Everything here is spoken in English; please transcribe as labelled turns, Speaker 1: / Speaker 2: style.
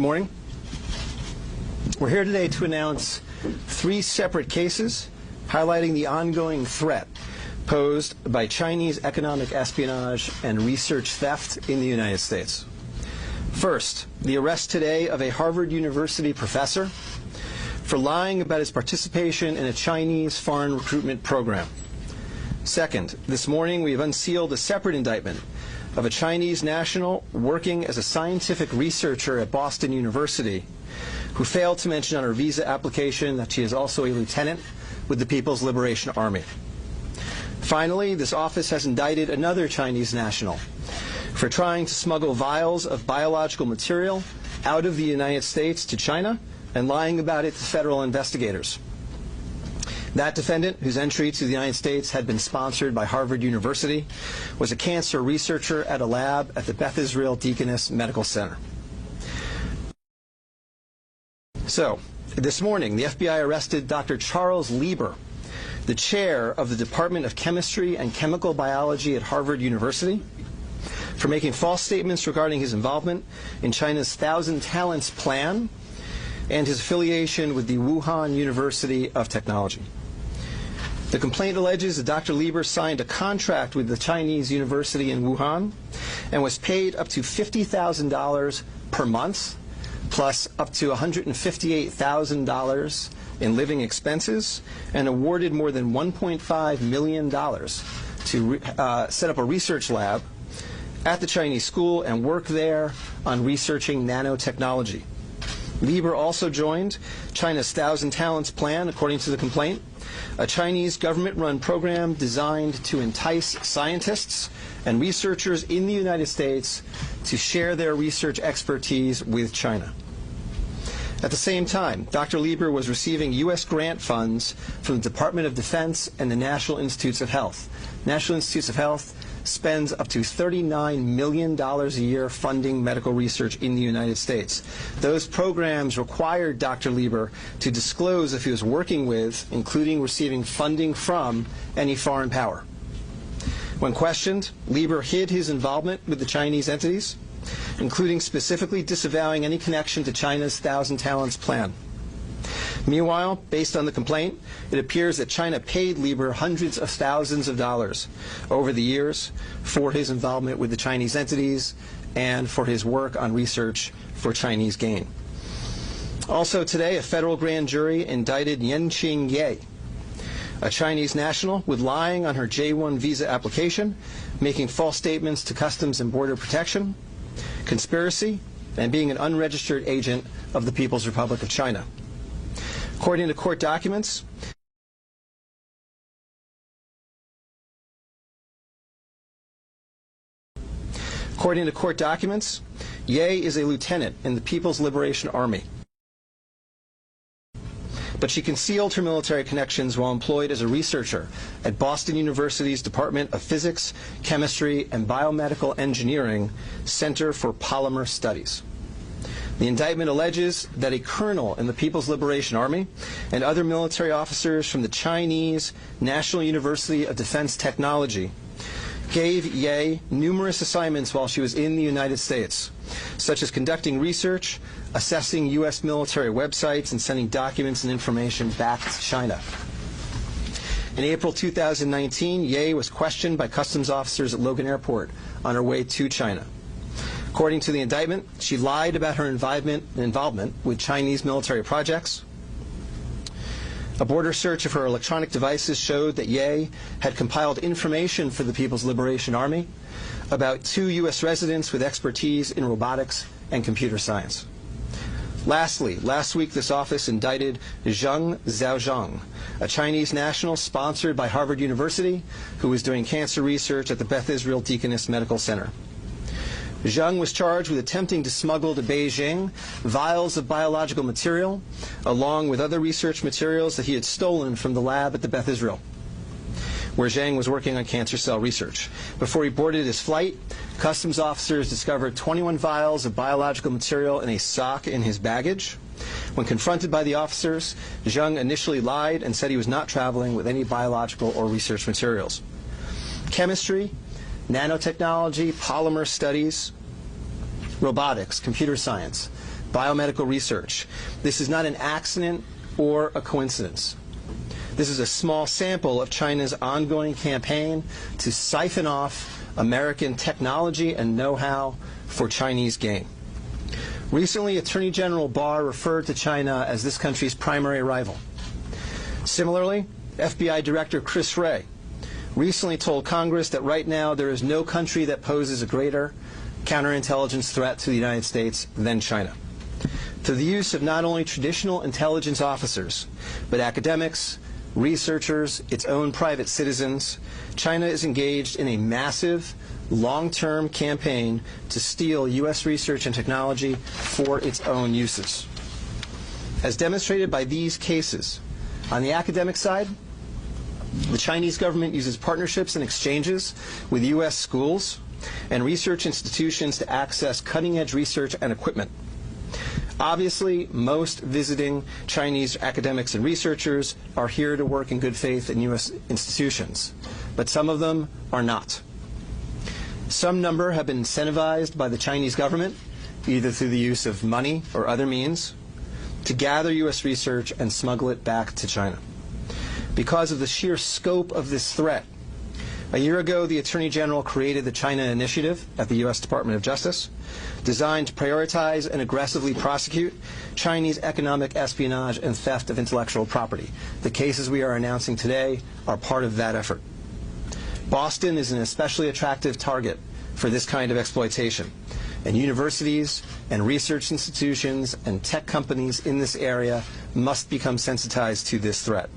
Speaker 1: Good morning. We're here today to announce 3 separate cases highlighting the ongoing threat posed by Chinese economic espionage and research theft in the United States. First, the arrest today of a Harvard University professor for lying about his participation in a Chinese foreign recruitment program. Second, this morning we have unsealed a separate indictment of a Chinese national working as a scientific researcher at Boston University who failed to mention on her visa application that she is also a lieutenant with the People's Liberation Army. Finally, this office has indicted another Chinese national for trying to smuggle vials of biological material out of the United States to China and lying about it to federal investigators. That defendant, whose entry to the United States had been sponsored by Harvard University, was a cancer researcher at a lab at the Beth Israel Deaconess Medical Center. So, this morning, the FBI arrested Dr. Charles Lieber, the chair of the Department of Chemistry and Chemical Biology at Harvard University, for making false statements regarding his involvement in China's Thousand Talents Plan and his affiliation with the Wuhan University of Technology. The complaint alleges that Dr. Lieber signed a contract with the Chinese university in Wuhan and was paid up to $50,000 per month, plus up to $158,000 in living expenses, and awarded more than $1.5 million to set up a research lab at the Chinese school and work there on researching nanotechnology. Lieber also joined China's Thousand Talents Plan, according to the complaint, a Chinese government-run program designed to entice scientists and researchers in the United States to share their research expertise with China. At the same time, Dr. Lieber was receiving U.S. grant funds from the Department of Defense and the National Institutes of Health. National Institutes of Health spends up to $39 million a year funding medical research in the United States. Those programs required Dr. Lieber to disclose if he was working with, including receiving funding from, any foreign power. When questioned, Lieber hid his involvement with the Chinese entities, including specifically disavowing any connection to China's Thousand Talents Plan. Meanwhile, based on the complaint, it appears that China paid Lieber hundreds of thousands of dollars over the years for his involvement with the Chinese entities and for his work on research for Chinese gain. Also today, a federal grand jury indicted Yanqing Ye, a Chinese national, with lying on her J-1 visa application, making false statements to Customs and Border Protection, conspiracy, and being an unregistered agent of the People's Republic of China. According to court documents, Ye is a lieutenant in the People's Liberation Army, but she concealed her military connections while employed as a researcher at Boston University's Department of Physics, Chemistry, and Biomedical Engineering Center for Polymer Studies. The indictment alleges that a colonel in the People's Liberation Army and other military officers from the Chinese National University of Defense Technology gave Ye numerous assignments while she was in the United States, such as conducting research, assessing U.S. military websites, and sending documents and information back to China. In April 2019, Ye was questioned by customs officers at Logan Airport on her way to China. According to the indictment, she lied about her involvement with Chinese military projects. A border search of her electronic devices showed that Ye had compiled information for the People's Liberation Army about 2 U.S. residents with expertise in robotics and computer science. Lastly, last week this office indicted Zheng Xiaozhang, a Chinese national sponsored by Harvard University who was doing cancer research at the Beth Israel Deaconess Medical Center. Zheng was charged with attempting to smuggle to Beijing vials of biological material, along with other research materials that he had stolen from the lab at the Beth Israel, where Zheng was working on cancer cell research. Before he boarded his flight, customs officers discovered 21 vials of biological material in a sock in his baggage. When confronted by the officers, Zheng initially lied and said he was not traveling with any biological or research materials. Chemistry, nanotechnology, polymer studies, robotics, computer science. biomedical research. This is not an accident or a coincidence. This is a small sample of China's ongoing campaign to siphon off American technology and know-how for Chinese gain. Recently, Attorney General Barr referred to China as this country's primary rival. Similarly, FBI Director Chris Wray recently told Congress that right now there is no country that poses a greater counterintelligence threat to the United States than China. Through the use of not only traditional intelligence officers, but academics, researchers, its own private citizens, China is engaged in a massive, long-term campaign to steal U.S. research and technology for its own uses. As demonstrated by these cases, on the academic side, the Chinese government uses partnerships and exchanges with U.S. schools and research institutions to access cutting-edge research and equipment. Obviously, most visiting Chinese academics and researchers are here to work in good faith in U.S. institutions, but some of them are not. Some number have been incentivized by the Chinese government, either through the use of money or other means, to gather U.S. research and smuggle it back to China. Because of the sheer scope of this threat, a year ago, the Attorney General created the China Initiative at the U.S. Department of Justice, designed to prioritize and aggressively prosecute Chinese economic espionage and theft of intellectual property. The cases we are announcing today are part of that effort. Boston is an especially attractive target for this kind of exploitation, and universities and research institutions and tech companies in this area must become sensitized to this threat.